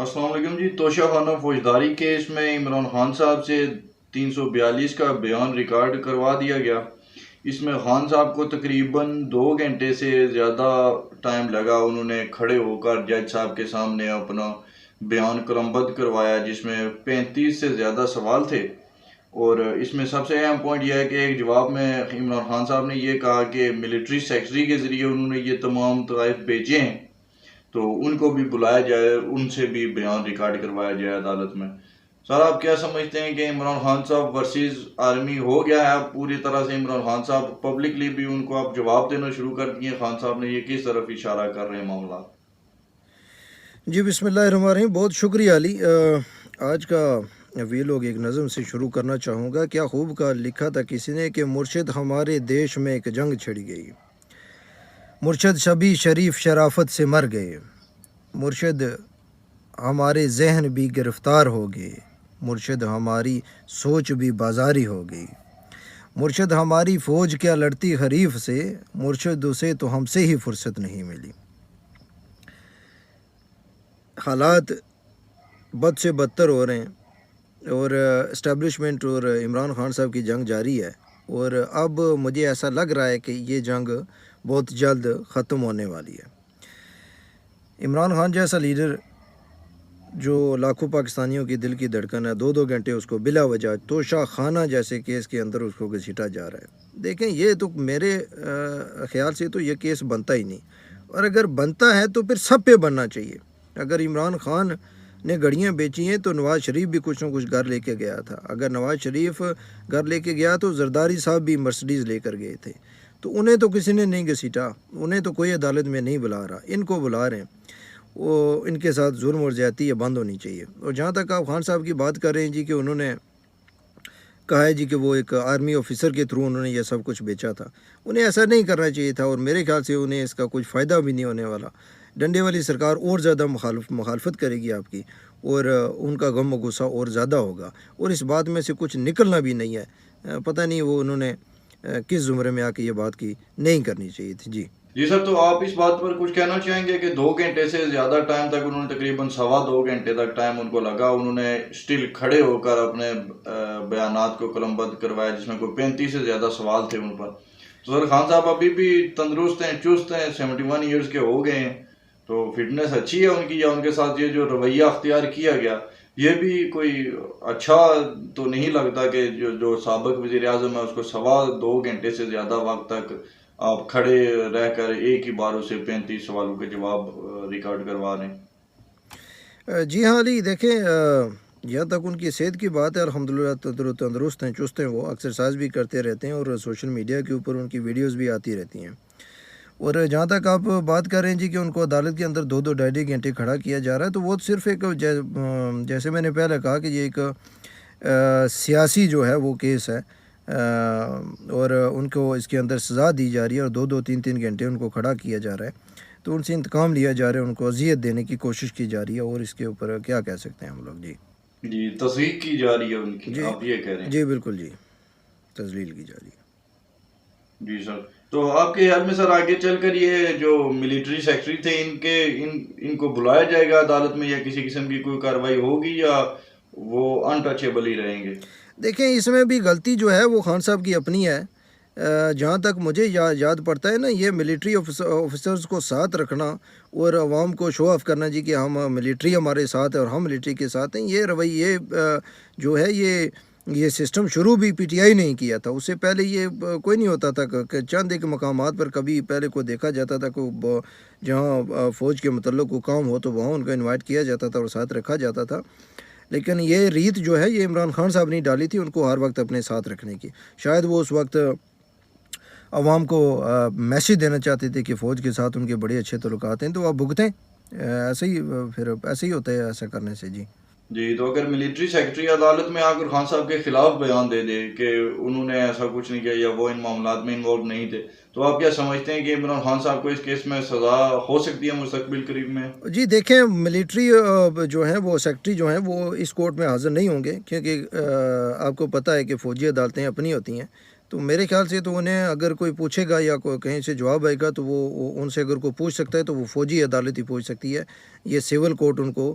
السلام علیکم جی۔ توشہ خانہ فوجداری کیس میں عمران خان صاحب سے 342 کا بیان ریکارڈ کروا دیا گیا۔ اس میں خان صاحب کو تقریباً 2 گھنٹے سے زیادہ ٹائم لگا۔ انہوں نے کھڑے ہو کر جج صاحب کے سامنے اپنا بیان قلمبند کروایا، جس میں 35 سے زیادہ سوال تھے۔ اور اس میں سب سے اہم پوائنٹ یہ ہے کہ ایک جواب میں عمران خان صاحب نے یہ کہا کہ ملٹری سیکرٹری کے ذریعے انہوں نے یہ تمام طوائف بھیجے ہیں، تو ان کو بھی بلایا جائے، ان سے بھی بیان ریکارڈ کروایا جائے عدالت میں۔ سر، آپ کیا سمجھتے ہیں کہ عمران خان صاحب ورسز آرمی ہو گیا ہے اب پوری طرح سے؟ عمران خان صاحب پبلکلی بھی ان کو اب جواب دینا شروع کر دیے، خان صاحب نے یہ کس طرف اشارہ کر رہے ہیں معاملات؟ جی بسم اللہ الرحمن الرحیم، بہت شکریہ علی۔ آج کا ویلوگ ایک نظم سے شروع کرنا چاہوں گا۔ کیا خوب کا لکھا تھا کسی نے کہ مرشد ہمارے دیش میں ایک جنگ چھڑی گئی، مرشد شبی شریف شرافت سے مر گئے، مرشد ہمارے ذہن بھی گرفتار ہو گئے، مرشد ہماری سوچ بھی بازاری ہو گئی، مرشد ہماری فوج کیا لڑتی حریف سے، مرشد اسے تو ہم سے ہی فرصت نہیں ملی۔ حالات بد سے بدتر ہو رہے ہیں اور اسٹیبلشمنٹ اور عمران خان صاحب کی جنگ جاری ہے، اور اب مجھے ایسا لگ رہا ہے کہ یہ جنگ بہت جلد ختم ہونے والی ہے۔ عمران خان جیسا لیڈر جو لاکھوں پاکستانیوں کی دل کی دھڑکن ہے، 2 گھنٹے اس کو بلا وجہ توشہ خانہ جیسے کیس کے اندر اس کو گھسیٹا جا رہا ہے۔ دیکھیں، یہ تو میرے خیال سے تو یہ کیس بنتا ہی نہیں، اور اگر بنتا ہے تو پھر سب پہ بننا چاہیے۔ اگر عمران خان نے گھڑیاں بیچی ہیں تو نواز شریف بھی کچھ نہ کچھ گھر لے کے گیا تھا۔ اگر نواز شریف گھر لے کے گیا تو زرداری صاحب بھی مرسڈیز لے کر گئے تھے، تو انہیں تو کسی نے نہیں گھسیٹا، انہیں تو کوئی عدالت میں نہیں بلا رہا، ان کو بلا رہے ہیں۔ وہ ان کے ساتھ ظلم اور زیادتی یہ بند ہونی چاہیے۔ اور جہاں تک آپ خان صاحب کی بات کر رہے ہیں جی کہ انہوں نے کہا ہے جی کہ وہ ایک آرمی آفیسر کے تھرو انہوں نے یہ سب کچھ بیچا تھا، انہیں ایسا نہیں کرنا چاہیے تھا، اور میرے خیال سے انہیں اس کا کچھ فائدہ بھی نہیں ہونے والا۔ ڈنڈے والی سرکار اور زیادہ مخالفت کرے گی آپ کی، اور ان کا غم و غصہ اور زیادہ ہوگا، اور اس بات میں سے کچھ نکلنا بھی نہیں ہے۔ پتہ نہیں وہ انہوں نے کس زمرے میں آ کے یہ بات کی، نہیں کرنی چاہیے تھی۔ جی سر، تو آپ اس بات پر کچھ کہنا چاہیں گے کہ 2 گھنٹے سے زیادہ ٹائم تک انہوں نے تقریباً 2.25 گھنٹے تک ٹائم ان کو لگا، انہوں نے سٹل کھڑے ہو کر اپنے بیانات کو قلمبند کروایا، جس میں کوئی 35 سے زیادہ سوال تھے ان پر۔ تو سر، خان صاحب ابھی بھی تندرست ہیں، چست ہیں، 71 ایئرز کے ہو گئے ہیں، تو فٹنس اچھی ہے ان کی، یا ان کے ساتھ یہ جو رویہ اختیار کیا گیا یہ بھی کوئی اچھا تو نہیں لگتا کہ جو سابق وزیر اعظم ہے اس کو 2.25 گھنٹے سے زیادہ وقت تک آپ کھڑے رہ کر ایک ہی بار اسے 35 سوالوں کے جواب ریکارڈ کروا رہے ہیں؟ جی ہاں علی، دیکھیں، جہاں تک ان کی صحت کی بات ہے، الحمدللہ تندرست ہیں، چست ہیں، وہ ایکسرسائز بھی کرتے رہتے ہیں، اور سوشل میڈیا کے اوپر ان کی ویڈیوز بھی آتی رہتی ہیں۔ اور جہاں تک آپ بات کر رہے ہیں جی کہ ان کو عدالت کے اندر 2-2 گھنٹے کھڑا کیا جا رہا ہے، تو وہ صرف ایک جیسے میں نے پہلے کہا کہ یہ ایک سیاسی جو ہے وہ کیس ہے، اور ان کو اس کے اندر سزا دی جا رہی ہے، اور 2-3 گھنٹے ان کو کھڑا کیا جا رہا ہے، تو ان سے انتقام لیا جا رہا ہے، ان کو اذیت دینے کی کوشش کی جا رہی ہے، اور اس کے اوپر کیا کہہ سکتے ہیں ہم لوگ؟ جی، تضحیق کی جا رہی ہے ان کی، جی آپ یہ کہہ رہے ہیں؟ جی بالکل جی، تذلیل کی جا رہی ہے۔ جی سر، تو آپ کے خیال میں سر آگے چل کر یہ جو ملٹری سیکرٹری تھے ان کو بلایا جائے گا عدالت میں، یا کسی قسم کی کوئی کارروائی ہوگی، یا وہ انٹچیبل ہی رہیں گے؟ دیکھیں، اس میں بھی غلطی جو ہے وہ خان صاحب کی اپنی ہے۔ جہاں تک مجھے یاد پڑتا ہے نا، یہ ملٹری آفیسرز کو ساتھ رکھنا اور عوام کو شو آف کرنا جی کہ ہم ملٹری ہمارے ساتھ ہے اور ہم ملٹری کے ساتھ ہیں، یہ رویے جو ہے یہ سسٹم شروع بھی پی ٹی آئی نہیں کیا تھا، اس سے پہلے یہ کوئی نہیں ہوتا تھا کہ چند ایک مقامات پر کبھی پہلے کو دیکھا جاتا تھا کہ جہاں فوج کے متعلق کو کام ہو تو وہاں ان کو انوائٹ کیا جاتا تھا اور ساتھ رکھا جاتا تھا۔ لیکن یہ ریت جو ہے یہ عمران خان صاحب نے ڈالی تھی ان کو ہر وقت اپنے ساتھ رکھنے کی۔ شاید وہ اس وقت عوام کو میسیج دینا چاہتے تھے کہ فوج کے ساتھ ان کے بڑے اچھے تعلقات ہیں، تو آپ بھگتیں، ایسے ہی ہوتا ہے ایسا کرنے سے۔ جی، تو اگر ملٹری سیکرٹری عدالت میں آ کر خان صاحب کے خلاف بیان دے دے کہ انہوں نے ایسا کچھ نہیں کیا یا وہ ان معاملات میں انوالو نہیں تھے، تو آپ کیا سمجھتے ہیں کہ عمران خان صاحب کو اس کیس میں سزا ہو سکتی ہے مستقبل قریب میں؟ جی دیکھیں، ملٹری جو ہیں وہ سیکرٹری جو ہیں وہ اس کورٹ میں حاضر نہیں ہوں گے، کیونکہ آپ کو پتہ ہے کہ فوجی عدالتیں اپنی ہوتی ہیں، تو میرے خیال سے تو انہیں اگر کوئی پوچھے گا یا کوئی کہیں سے جواب آئے گا تو وہ ان سے اگر کوئی پوچھ سکتا ہے تو وہ فوجی عدالت ہی پوچھ سکتی ہے، یہ سول کورٹ ان کو